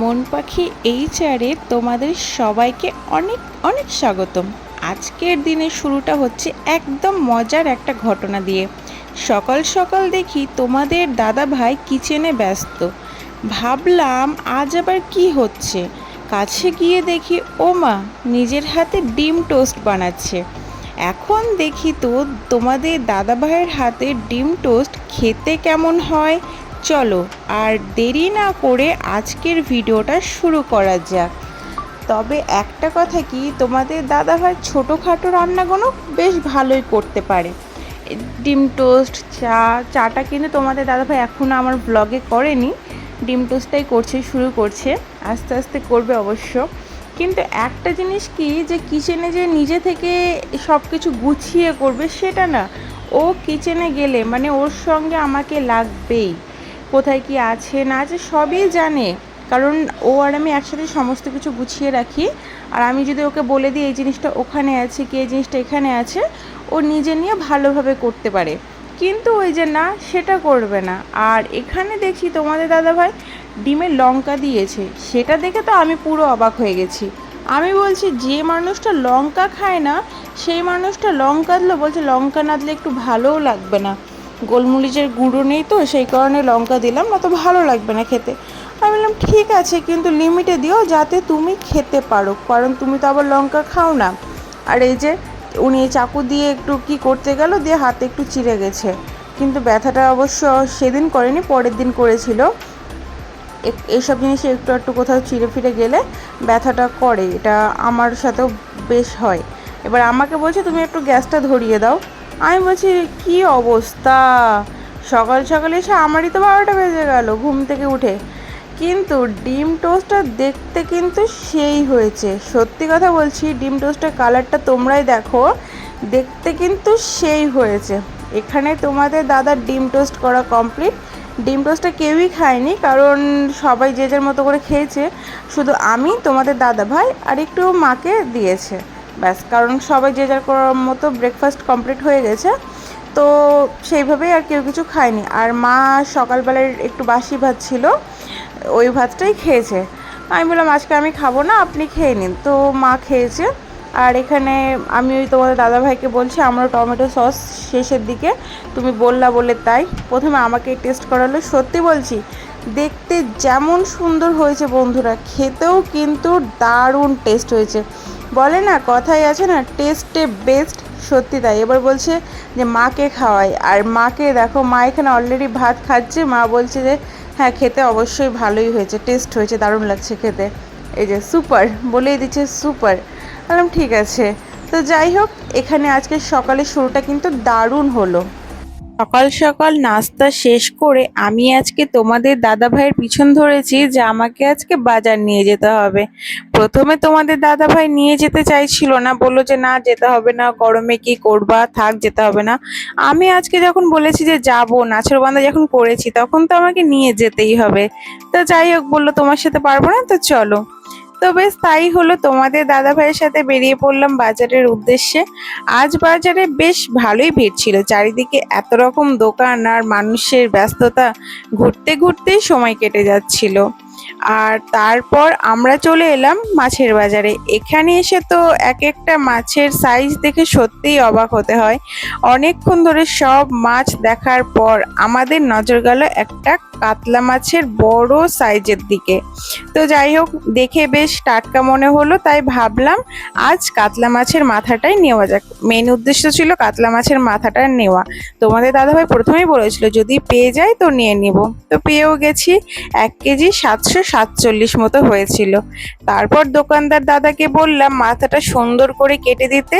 মন পাখি এইচআরে তোমাদের সবাইকে অনেক অনেক স্বাগতম। আজকের দিনের শুরুটা হচ্ছে একদম মজার একটা ঘটনা দিয়ে। সকাল সকাল দেখি তোমাদের দাদা ভাই কিচেনে ব্যস্ত। ভাবলাম আজ আবার কি হচ্ছে। কাছে গিয়ে দেখি ও মা নিজের হাতে ডিম টোস্ট বানাচ্ছে। এখন দেখি তো তোমাদের দাদা ভাইয়ের হাতে ডিম টোস্ট খেতে কেমন হয়। চলো আর দেরি না করে আজকের ভিডিওটা শুরু করা যাক। তবে একটা কথা কি, তোমাদের দাদাভাই ছোটোখাটো রান্নাগুলো বেশ ভালোই করতে পারে। ডিম টোস্ট, চাটা কিন্তু তোমাদের দাদাভাই এখনও আমার ব্লগে করেনি, ডিম টোস্টটাই শুরু করছে, আস্তে আস্তে করবে অবশ্য। কিন্তু একটা জিনিস কি, যে কিচেনে যে নিজে থেকে সব কিছু গুছিয়ে করবে সেটা না। ও কিচেনে গেলে মানে ওর সঙ্গে আমাকে লাগবেই, কোথায় কি আছে না আছে সবই জানে। কারণ ও আর আমি একসাথে সমস্ত কিছু গুছিয়ে রাখি। আর আমি যদি ওকে বলে দিই এই জিনিসটা ওখানে আছে কি এই জিনিসটা এখানে আছে, ও নিজে নিয়ে ভালোভাবে করতে পারে। কিন্তু ওই যে না, সেটা করবে না। আর এখানে দেখছি তোমাদের দাদাভাই ডিমে লঙ্কা দিয়েছে, সেটা দেখে তো আমি পুরো অবাক হয়ে গেছি। আমি বলছি যে মানুষটা লঙ্কা খায় না সেই মানুষটা লঙ্কা দিল, বলছে লঙ্কা না দিলে একটু ভালোও লাগবে না, গোলমরিচের গুঁড়ো নেই তো সেই কারণে লঙ্কা দিলাম, না তো ভালো লাগবে না খেতে। আমি বললাম ঠিক আছে, কিন্তু লিমিটে দিও যাতে তুমি খেতে পারো, কারণ তুমি তো আবার লঙ্কা খাও না। আর এই যে উনি চাকু দিয়ে একটু কি করতে গেল, দিয়ে হাতে একটু চিড়ে গেছে, কিন্তু ব্যথাটা অবশ্য সেদিন করেনি, পরের দিন করেছিল। এইসব জিনিসে একটু একটু কোথাও চিড়ে ফিরে গেলে ব্যথাটা করে, এটা আমার সাথেও বেশ হয়। এবার আমাকে বলছে তুমি একটু গ্যাসটা ধরিয়ে দাও। আমি বলছি কি অবস্থা, সকাল সকাল এসে আমারই তো 12টা বেজে গেল ঘুম থেকে উঠে। কিন্তু ডিম টোস্টটা দেখতে কিন্তু সেই হয়েছে, সত্যি কথা বলছি। ডিম টোস্টের কালারটা তোমরাই দেখো, দেখতে কিন্তু সেই হয়েছে। এখানে তোমাদের দাদার ডিম টোস্ট করা কমপ্লিট। ডিম টোস্টটা কেউই খায়নি, কারণ সবাই যে যার মতো করে খেয়েছে, শুধু আমি, তোমাদের দাদা ভাই আর একটু মাকে দিয়েছে, ব্যাস। কারণ সবাই যে যার মতো ব্রেকফাস্ট কমপ্লিট হয়ে গেছে, তো সেইভাবেই আর কেউ কিছু খায়নি। আর মা সকালবেলার একটু বাসি ভাত ছিল, ওই ভাতটাই খেয়েছে। আমি বললাম আজকে আমি খাবো না, আপনি খেয়ে নিন, তো মা খেয়েছে। আর এখানে আমি ওই তোমাদের দাদাভাইকে বলছি আমরা টমেটো সস শেষের দিকে, তুমি বললা বলে তাই প্রথমে আমাকে টেস্ট করালো। সত্যি বলছি দেখতে যেমন সুন্দর হয়েছে বন্ধুরা, খেতেও কিন্তু দারুণ টেস্ট হয়েছে। বলে না, কথাই আছে না, টেস্টে বেস্ট, সত্যি তাই। এবার বলছে যে মাকে খাওয়াই, আর মাকে দেখো, মা এখানে অলরেডি ভাত খাচ্ছে। মা বলছে যে হ্যাঁ খেতে অবশ্যই ভালোই হয়েছে, টেস্ট হয়েছে, দারুণ লাগছে খেতে, এই যে সুপার বলেই দিচ্ছে সুপার। বললাম ঠিক আছে। তো যাই হোক, এখানে আজকে সকালের শুরুটা কিন্তু দারুণ হলো। সকাল সকাল নাস্তা শেষ করে আমি আজকে তোমাদের দাদা ভাইয়ের পিছন ধরেছি যে আমাকে আজকে বাজার নিয়ে যেতে হবে। প্রথমে তোমাদের দাদা ভাই নিয়ে যেতে চাইছিল না, বললো যে না যেতে হবে না, গরমে কি করবা, থাক যেতে হবে না। আমি আজকে যখন বলেছি যে যাবো, নাছোড়বান্দা যখন করেছি, তখন তো আমাকে নিয়ে যেতেই হবে। তো যাই হোক, বললো তোমার সাথে পারবো না, তো চলো। তো বেশ তাই হলো, তোমাদের দাদা ভাইয়ের সাথে বেরিয়ে পড়লাম বাজারের উদ্দেশ্যে। আজ বাজারে বেশ ভালোই ভিড় ছিল, চারিদিকে এত রকম দোকান আর মানুষের ব্যস্ততা, ঘুরতে ঘুরতেই সময় কেটে যাচ্ছিল। আর তারপর আমরা চলে এলাম মাছের বাজারে। এখানে এসে তো এক একটা মাছের সাইজ দেখে সত্যিই অবাক হতে হয়। অনেকক্ষণ ধরে সব মাছ দেখার পর আমাদের নজর গেল একটা কাতলা মাছের বড় সাইজের দিকে। তো যাই হোক, দেখে বেশ টাটকা মনে হলো, তাই ভাবলাম আজ কাতলা মাছের মাথাটাই নেওয়া যাক। মেন উদ্দেশ্য ছিল কাতলা মাছের মাথাটা নেওয়া। তোমাদের দাদাভাই প্রথমেই বলেছিল যদি পেয়ে যাই তো নিয়ে নিব, তো পেয়েও গেছি। 1 কেজি 747 মতো হয়েছিল। তারপর দোকানদার দাদাকে বললাম মাথাটা সুন্দর করে কেটে দিতে।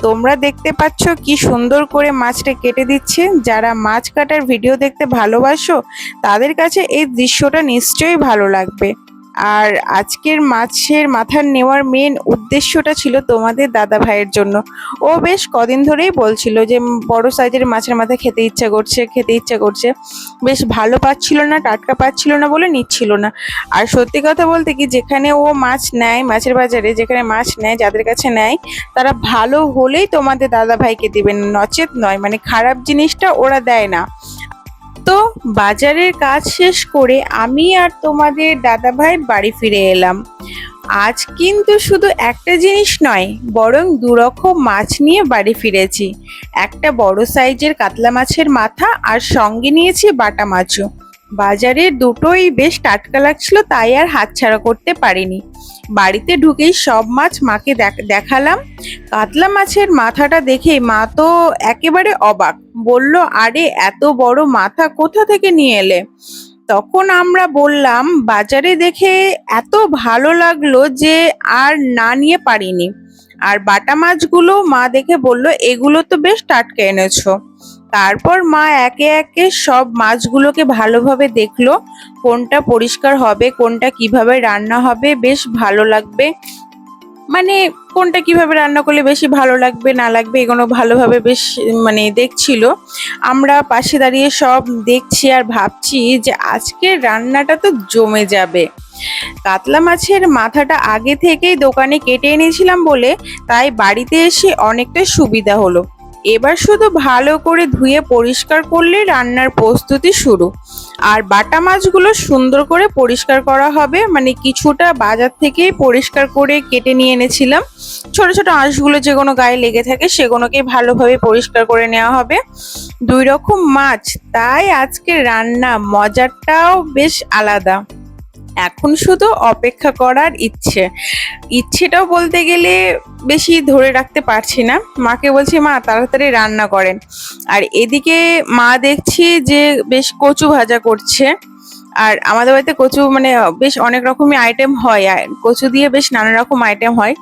তোমরা দেখতে পাচ্ছ কি সুন্দর করে মাছটা কেটে দিচ্ছে। যারা মাছ কাটার ভিডিও দেখতে ভালোবাসো তাদের কাছে এই দৃশ্যটা নিশ্চয়ই ভালো লাগবে। আর আজকের মাছের মাথা নেওয়ার মেন উদ্দেশ্যটা ছিল তোমাদের দাদা ভাইয়ের জন্য। ও বেশ কদিন ধরেই বলছিল যে বড় সাইজের মাছের মাথা খেতে ইচ্ছা করছে, খেতে ইচ্ছা করছে। বেশ ভালো পাচ্ছিল না, টাটকা পাচ্ছিল না বলে নিচ্ছিল না। আর সত্যি কথা বলতে কি, যেখানে ও মাছ নেয়, মাছের বাজারে যেখানে মাছ নেয়, যাদের কাছে নেয়, তারা ভালো হলেই তোমাদের দাদা ভাইকে দিবেন, নচেত নয়, মানে খারাপ জিনিসটা ওরা দেয় না। তো বাজারের কাজ শেষ করে আমি আর তোমাদের দাদাভাই বাড়ি ফিরে এলাম। আজ কিন্তু শুধু একটা জিনিস নয়, বরং দুরকম মাছ নিয়ে বাড়ি ফিরেছি। একটা বড় সাইজের কাতলা মাছের মাথা আর সঙ্গে নিয়েছি বাটা মাছও। বাজারের দুটোই বেশ টাটকা লাগছিল, তাই আর হাতছাড়া করতে পারিনি। বাড়িতে ঢুকেই সব মাছ মাকে দেখালাম। কাতলা মাছের মাথাটা দেখে মা তো একেবারে অবাক, বলল, আরে এত বড় মাথা কোথা থেকে নিয়ে এলে? তখন আমরা বললাম, বাজারে দেখে এত ভালো লাগলো যে আর না নিয়ে পারিনি। আর বাটা মাছগুলো মা দেখে বলল, এগুলো তো বেশ টাটকা এনেছো। তারপর মা একে একে সব মাছগুলোকে ভালোভাবে দেখলো, কোনটা পরিষ্কার হবে, কোনটা কিভাবে রান্না হবে বেশ ভালো লাগবে, মানে কোনটা কিভাবে রান্না করলে বেশি ভালো লাগবে না লাগবে এগুলো ভালোভাবে বেশ দেখছিল। আমরা পাশে দাঁড়িয়ে সব দেখছি আর ভাবছি যে আজকের রান্নাটা তো জমে যাবে। কাতলা মাছের মাথাটা আগে থেকেই দোকানে কেটে এনেছিলাম বলে তাই বাড়িতে এসে অনেকটা সুবিধা হলো। এবার শুধু ভালো করে ধুয়ে পরিষ্কার করলে রান্নার প্রস্তুতি শুরু। আর বাটা মাছগুলো সুন্দর করে পরিষ্কার করা হবে, কিছুটা বাজার থেকেই পরিষ্কার করে কেটে নিয়ে এনেছিলাম। ছোট ছোট আঁশগুলো যেগুলো গায়ে লেগে থাকে সেগুলোকে ভালোভাবে পরিষ্কার করে নেওয়া হবে। দুই রকম মাছ, তাই আজকে রান্না মজাটাও বেশ আলাদা। এখন শুধু অপেক্ষা করার ইচ্ছেটাও বলতে গেলে বেশি ধরে রাখতে পারছি না। মাকে বলছি, মা তাড়াতাড়ি রান্না করেন। আর এদিকে মা দেখছি যে বেশ কচু ভাজা করছে। আর আমাদের বাড়িতে কচু বেশ অনেক রকমই আইটেম হয়, কচু দিয়ে বেশ নানা রকম আইটেম হয়।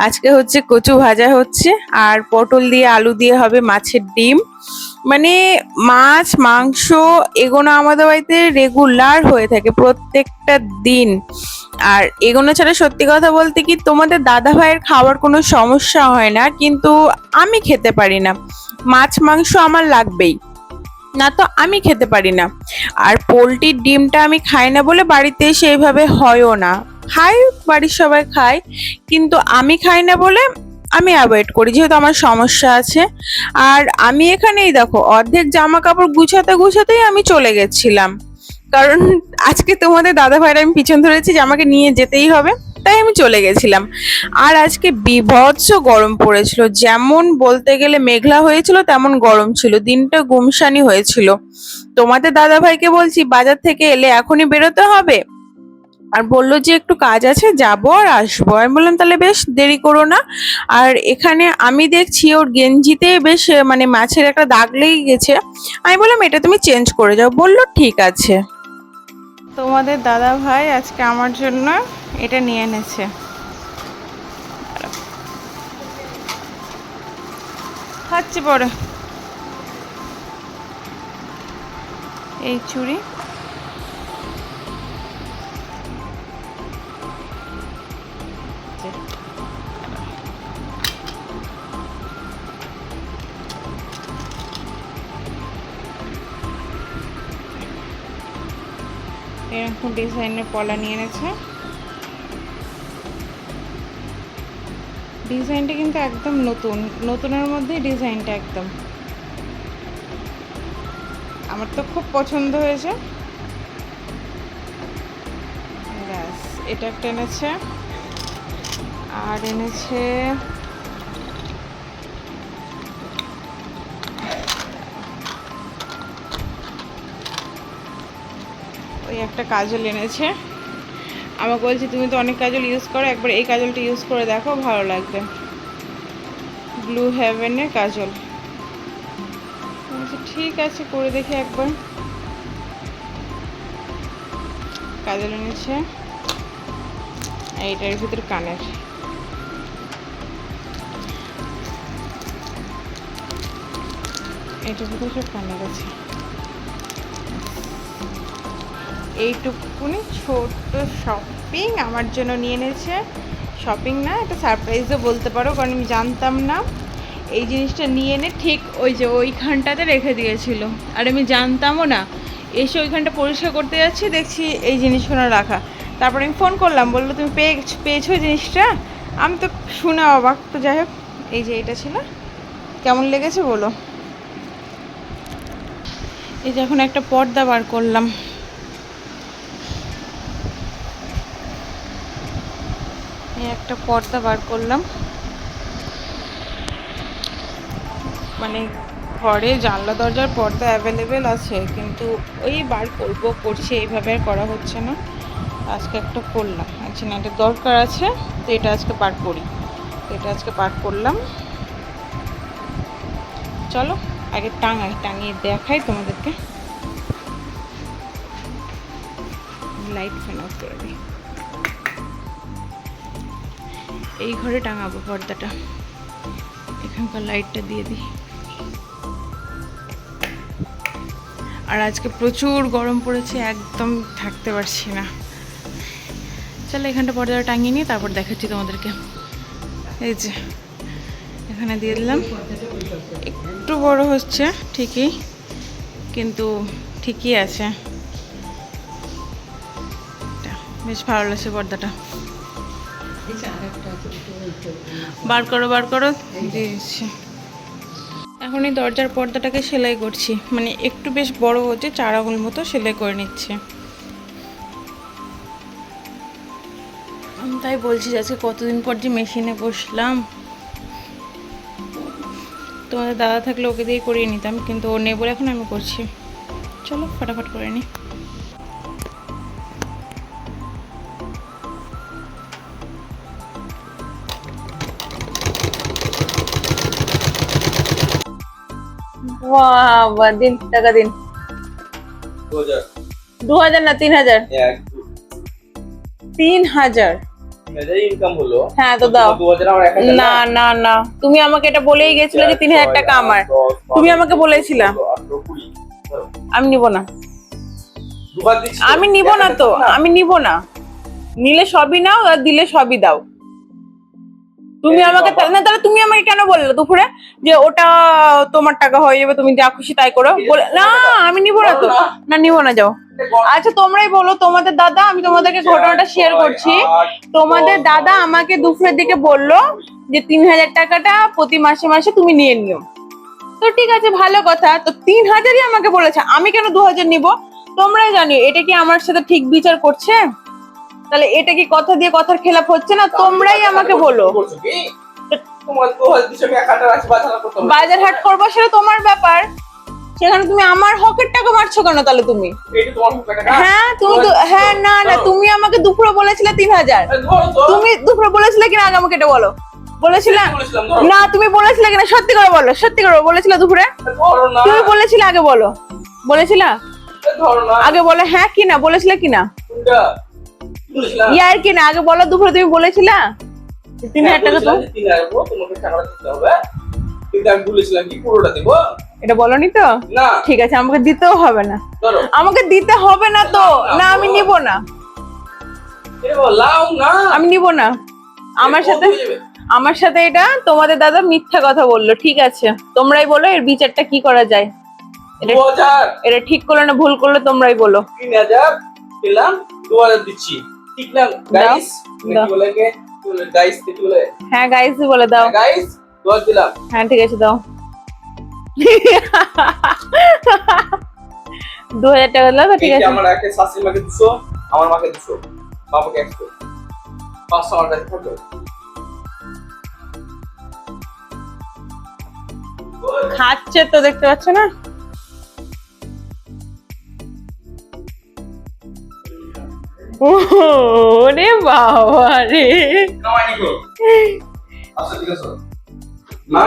আজকে হচ্ছে কচু ভাজা হচ্ছে, আর পটল দিয়ে আলু দিয়ে হবে মাছের ডিম। মাছ মাংস এগুলো আমাদের বাড়িতে রেগুলার হয়ে থাকে প্রত্যেকটা দিন। আর এগুলো ছাড়া সত্যি কথা বলতে কি তোমাদের দাদা ভাইয়ের খাওয়ার কোনো সমস্যা হয় না, কিন্তু আমি খেতে পারি না। মাছ মাংস আমার লাগবেই, না তো আমি খেতে পারি না। আর পোলট্রির ডিমটা আমি খাই না বলে বাড়িতে সেইভাবে হয়ও না। খাই, বাড়ির সবাই খায়, কিন্তু আমি খাই না বলে আমি অ্যাভয়েড করি, যেহেতু আমার সমস্যা আছে। আর আমি এখানেই দেখো অর্ধেক জামা কাপড় গুছাতে গুছাতেই আমি চলে গেছিলাম, কারণ আজকে তোমাদের দাদা ভাইরা আমি পিছন ধরেছি যে আমাকে নিয়ে যেতেই হবে, তাই আমি চলে গেছিলাম। আর আজকে বীভৎস গরম পড়েছিল, যেমন বলতে গেলে মেঘলা হয়েছিল তেমন গরম ছিল, দিনটা গুমসানি হয়েছিল। তোমাদের দাদা ভাইকে বলছি বাজার থেকে এলে এখনই বেরোতে হবে, আর বললো যে একটু কাজ আছে, যাবো আর আসবো। আমি বললাম তাহলে বেশ দেরি করো না। আর এখানে আমি দেখছি ওর গেঞ্জিতে বেশ মাছের একটা দাগ লেগে গেছে। আমি বললাম এটা তুমি চেঞ্জ করে যাও, বললো ঠিক আছে। তোমাদের দাদা ভাই আজকে আমার জন্য এটা নিয়ে এনেছে। খাচ্ছি পরে। এই চুড়ি এরকম ডিজাইনের পলা নিয়ে এনেছে। ডিজাইনটা কিন্তু একদম নতুনের মধ্যে ডিজাইনটা একদম আমার তো খুব পছন্দ হয়েছে। ব্যাস, এটা একটা এনেছে। আর এনেছে ওই একটা কাজল এনেছে। আমাকে বলছি তুমি তো অনেক কাজল ইউজ করো, একবার এই কাজলটা ইউজ করে দেখো, ভালো লাগবে। ব্লু হেভেনের কাজল। ঠিক আছে, করে দেখি একবার। কাজল এনেছে, এইটার ভিতরে কানের। এটার ভিতরে সব কানের আছে। এইটুকুনি ছোট্ট শপিং আমার জন্য নিয়ে এনেছে। শপিং না, এটা সারপ্রাইজও বলতে পারো, কারণ আমি জানতাম না। এই জিনিসটা নিয়ে এনে ঠিক ওইখানটাতে রেখে দিয়েছিল, আর আমি জানতামও না। এসে ওইখানটা পরিষ্কার করতে যাচ্ছি, দেখছি এই জিনিসগুলো রাখা। তারপরে আমি ফোন করলাম, বললো তুমি পেয়েছো জিনিসটা? আমি তো শুনে অবাক। তো যাই হোক, এই যে এটা ছিল। কেমন লেগেছে বলো? এই যে এখন একটা পর্দা বার করলাম। এই একটা পর্দা বার করলাম, মানে ঘরে জানলা দরজার পর্দা অ্যাভেলেবেল আছে, কিন্তু ওই বার করছি, এইভাবে আর করা হচ্ছে না। আজকে একটা করলাম, আচ্ছা না এটা দরকার আছে, তো এটা আজকে বার করি, এটা আজকে বার করলাম। চলো আগে টাঙিয়ে দেখাই তোমাদেরকে। লাইট ফ্যান অফ করে দিই। এই ঘরে টাঙাবো পর্দাটা, এখানকার লাইটটা দিয়ে দিই। আর আজকে প্রচুর গরম পড়েছে, একদম থাকতে পারছি না। চলো এখানটা পর্দাটা টাঙিয়ে নিই, তারপর দেখাচ্ছি তোমাদেরকে। এই যে এখানে দিয়ে দিলাম, একটু বড় হচ্ছে ঠিকই, কিন্তু ঠিকই আছে, বেশ ভালো লাগছে পর্দাটা। বার করো দিয়েছি। এখন এই দরজার পর্দাটাকে সেলাই করছি, মানে একটু বেশ বড় হচ্ছে, 4 আঙুল মতো সেলাই করে নিচ্ছে। আমি তাই বলছি যে আজকে কতদিন পর যে মেশিনে বসলাম। তোমাদের দাদা থাকলে ওকে দিয়ে করিয়ে নিতাম, কিন্তু ও নেই বলে এখন আমি করছি। চলো ফটাফট করে নিই। বাবা দিন, টাকা দিন। 2000 না 3000? 3000 ইনকাম হলো। হ্যাঁ তো দাও। না না না, তুমি আমাকে এটা বলেই গেছিলে যে 3000 টাকা আমার, তুমি আমাকে বলেছিলা। আমি নিব না, আমি নিব না, তো আমি নিব না। নিলে সবই নাও আর দিলে সবই দাও। তুমি আমাকে তাহলে তুমি আমাকে কেন বললে দুপুরে যে ওটা তোমার টাকা হয়ে যাবে, তুমি যা খুশি তাই করো? না আমি নিব না, তো না নিব না, যাও। আচ্ছা তোমরাই বলো, তোমাদের দাদা, আমি তোমাদেরকে ঘটনাটা শেয়ার করছি। তোমাদের দাদা আমাকে দুপুরের দিকে বললো যে 3000 টাকাটা প্রতি মাসে মাসে তুমি নিয়ে নিও। তো ঠিক আছে, ভালো কথা, তো 3000ই আমাকে বলেছে, আমি কেন 2000 নিব? তোমরাই জানো এটা কি আমার সাথে ঠিক বিচার করছে? তাহলে এটা কি কথা দিয়ে কথার খেলাপ হচ্ছে না? তোমরাই আমাকে বলো। বাজার হাট করবো সেটা তোমার ব্যাপার, সেখানে তুমি আমার হকের টাকা মারছো কেন? তাহলে তুমি হ্যাঁ তুমি হ্যাঁ না না, তুমি আমাকে দুপুরে বলেছিলে 3000। তুমি দুপুরে বলেছিলে কিনা আগে আমাকে এটা বলো। বলেছিলে না? তুমি বলেছিলে কিনা? সত্যি করে বলো, সত্যি করে বলেছিলে দুপুরে? তুমি বলেছিলে আগে বলো, বলেছিলা আগে বলে? হ্যাঁ কিনা বলেছিলে কিনা? ইয়ার কিনা আগে বলো, দুপুরে তুমি বলেছিলা 3000 টাকা তো তোমাকে টাকা দিতে হবে, কিন্তু আমি বলেছিলাম কি পুরোটা দেব? এটা বলনি তো? না ঠিক আছে, আমাকে দিতেও হবে না, আমাকে দিতে হবে না তো। না আমি নিব না, আমি নিব না। আমার সাথে এটা তোমাদের দাদা মিথ্যা কথা বললো। ঠিক আছে তোমরাই বলো এর বিচারটা কি করা যায়। এটা ঠিক করলো না ভুল করলো তোমরাই বলো। 3000 পেলাম, 2000 দিচ্ছি, ঠিক না গাইস? নাকি বলে কে গাইস? কি বলে? হ্যাঁ গাইস বলে দাও। গাইস 2000 দিলাম। হ্যাঁ ঠিক আছে দাও। 2000 টাকা দাও তো ঠিক আছে। আমার একে শাশুড়ি মাকে 200, আমার মাকে 200, বাবাকে 100, 500 আমার কাছে থাকবে। খাচ্ছে তো, দেখতে পাচ্ছ না? ওরে বাবা রে, কামাই নিকো। আচ্ছা ঠিক আছে মা,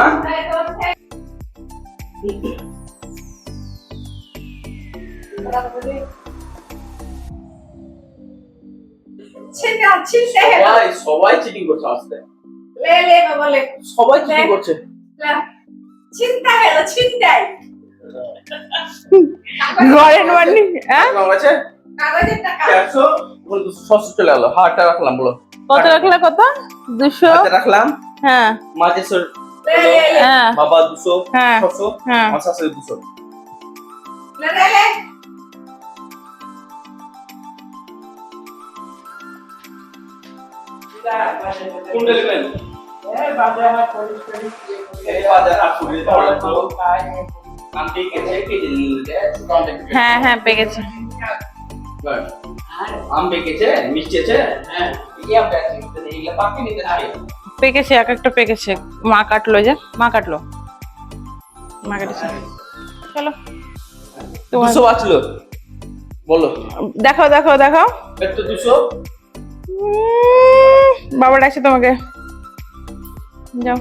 সবাই চিটিং করছে আজকে। লে বাবা লে, সবাই চিটিং করছে। চিন্তা হলো, চিন্তাই ঘরের মানি হ্যাঁ আছে কাগজের টাকা 400 বল 200 চলে গেল। হ্যাঁ টাকা রাখলাম, বলো কত রাখলা? কত? 200 রাখলাম। হ্যাঁ মাঝে হ্যাঁ বাবা 200, হ্যাঁ 600, হ্যাঁ আমার শাশুড়ি 200। লে লে লে কোনটা নেবেন? বাজার হাট পুলিশ এই বাজার হাট পুলিশ ধরো তো। আম পেকেছে কেটে নিলে হ্যাঁ হ্যাঁ পেকেছে। আম পেকেছে মিষ্টি আছে। হ্যাঁ এই আমটা আছে এইগুলা পাকি নিতে চাই। পেকেছে, এক একটা পেকেছে। মা কাটলো, যে মা কাটলো, মা কেটেছে। চলো তোমার 200 বাঁচলো বলো। দেখাও দেখাও দেখাও। একটু 200 বাবা ডাকছে তোমাকে, যাও।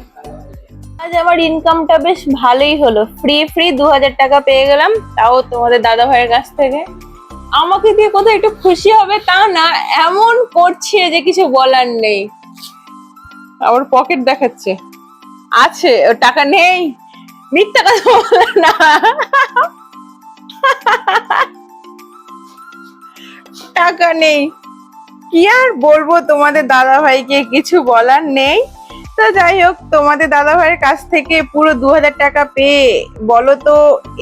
আজ আমার ইনকামটা বেশ ভালোই হলো, ফ্রি 2000 টাকা পেয়ে গেলাম, তাও তোমাদের দাদা ভাইয়ের কাছ থেকে। আমাকে দিয়ে কোথাও একটু খুশি হবে তা না, এমন করছে যে কিছু বলার নেই। আবার পকেট দেখাচ্ছে, আছে ও টাকা নেই, মিথ্যা কথা বলে না। টাকা নেই, কি আর বলবো তোমাদের দাদা ভাইকে, কিছু বলার নেই। তো যাই হোক, তোমাদের দাদা ভাইয়ের কাছ থেকে পুরো 2000 টাকা পেয়ে বলো তো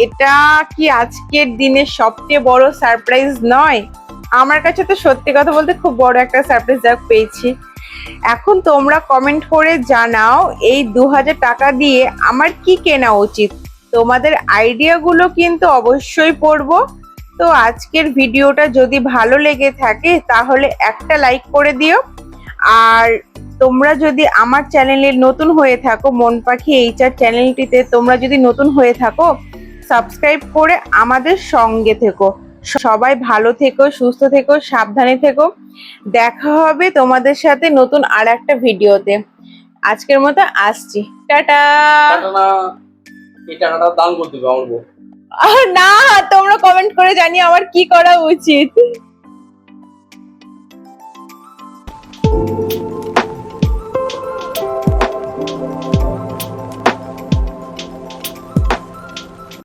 এটা কি আজকের দিনের সবচেয়ে বড় সারপ্রাইজ নয়? আমার কাছে তো সত্যি কথা বলতে খুব বড় একটা সারপ্রাইজ পেয়েছি। এখন তোমরা কমেন্ট করে জানাও এই 2000 টাকা দিয়ে আমার কি কেনা উচিত। তোমাদের আইডিয়াগুলো কিন্তু অবশ্যই পড়বো। তো আজকের ভিডিওটা যদি ভালো লেগে থাকে তাহলে একটা লাইক করে দিও। আর তোমরা যদি আমার চ্যানেলে নতুন হয়ে থাকো, মন পাখি HR চ্যানেলটিতে তোমরা যদি নতুন হয়ে থাকো, সাবস্ক্রাইব করে আমাদের সঙ্গে থেকো। সবাই ভালো থেকো, সুস্থ থেকো, সাবধানে থেকো। দেখা হবে তোমাদের সাথে নতুন আর একটা ভিডিওতে। আজকের মতো আসছি, টাটা। টাকা না, এই টাকাটা দান করতে হবে আমার বউ। না, তোমরা কমেন্ট করে জানিয়ে আমার কি করা উচিত।